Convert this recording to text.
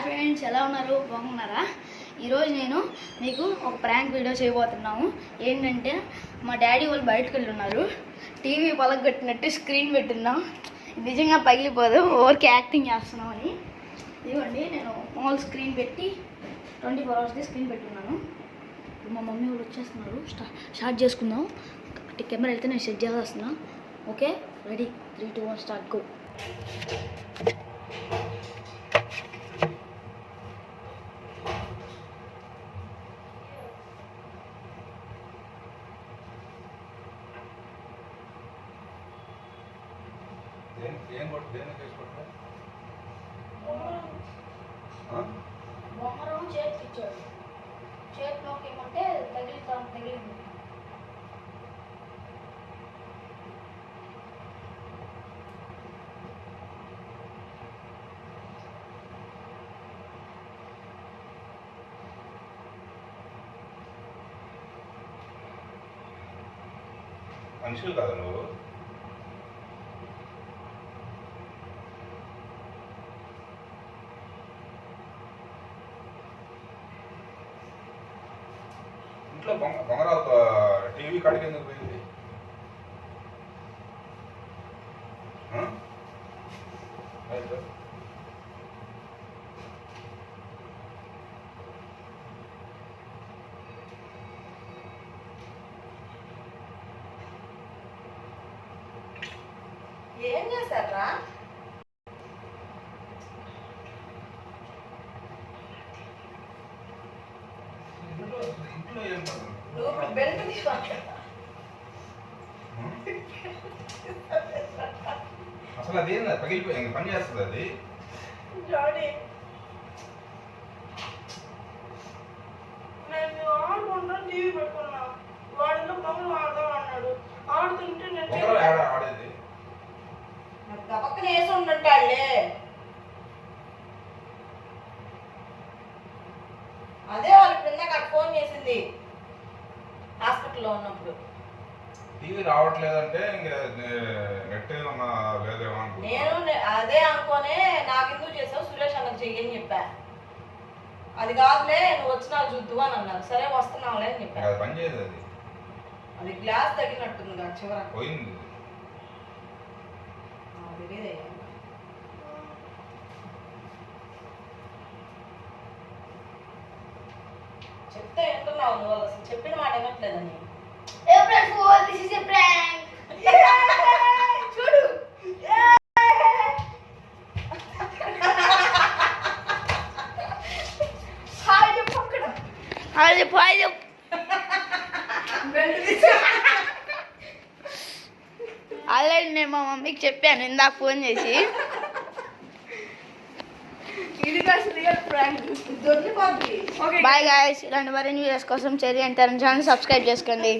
Friends, ఎలా ఉన్నారు? బాగున్నారా? ఈరోజు నేను మీకు ఒక ప్రాంక్ వీడియో చేయబోతున్నాము. ఏంటంటే మా డాడీ వాళ్ళు బయటకు వెళ్ళి ఉన్నారు. టీవీ పలగొట్టినట్టు స్క్రీన్ పెట్టున్నాం. నిజంగా పగిలిపోదు, ఓవర్కి యాక్టింగ్ చేస్తున్నామని. ఇదిగోండి, నేను మామూలు స్క్రీన్ పెట్టి 24 hours స్క్రీన్ పెట్టున్నాను. ఇప్పుడు మా మమ్మీ వాళ్ళు వచ్చేస్తున్నారు. స్టార్ట్ చేసుకుందాం. కెమెరా అయితే నేను సెట్ చేసేస్తున్నా. Okay, ready? 3, 2, 1 స్టార్ట్. గో. బొమ్మరం చేతికి ఇచ్చాడు. చేతిలోకి ఏమంటే తగిలింది. మనుషులు కాదు నువ్వు. ఇంట్లో బొంగరావు టీవీ కాడికి ఎందుకు పోయింది? ఏం చేశారా? నువ్వు ఇప్పుడు బెల్ట్ అసలు అది ఏంది? పగిలిపోయి పని చేస్తుంది అది. జాడీ నేను ఆడుకుంటా టీవీ పెట్టుకున్నా. వాడితో పొంగలు ఆడదాం అన్నాడు. ఆడుతుంటే నేను ఆడేది పక్కన వేసి ఉంటుంటాడులే. అదే వాళ్ళు ఇప్పుడు ఇందాక ఫోన్ చేసింది హాస్పిటల్లో ఉన్నప్పుడు. టీవీ రావట్లేదంటే ఇంకా నెట్ ఏమన్నా లేదేమో అనుకుంటా. నేను అదే అనుకోనే నాకెందుకు చేసావు, సురేష్ అన్నకు చెయ్యని చెప్పా. అది కాదులే, నువ్వు వచ్చినా చూద్దు అని అన్నారు. సరే వస్తున్నావులే అని చెప్పా. అది పని చేయదు. అది గ్లాస్ తగ్గినట్టుంది కదా చివర పోయింది. తెలియదయ్యా. చెప్తే వింటున్నావు నువ్వు, అసలు చెప్పిన మాట వినట్లేదని. April Fool, this is a prank. చూడు. హాయ్ చెప్పు అక్కడ. హాయ్ చెప్పు. ఆల్రెడీ నేను మా మమ్మీకి చెప్పాను ఇందాక ఫోన్ చేసి. బాయ్ గాయ్స్, ఇలాంటి మరిన్ని వీడియోస్ కోసం చెర్రీ అండ్ ఛానల్ సబ్స్క్రైబ్ చేసుకోండి.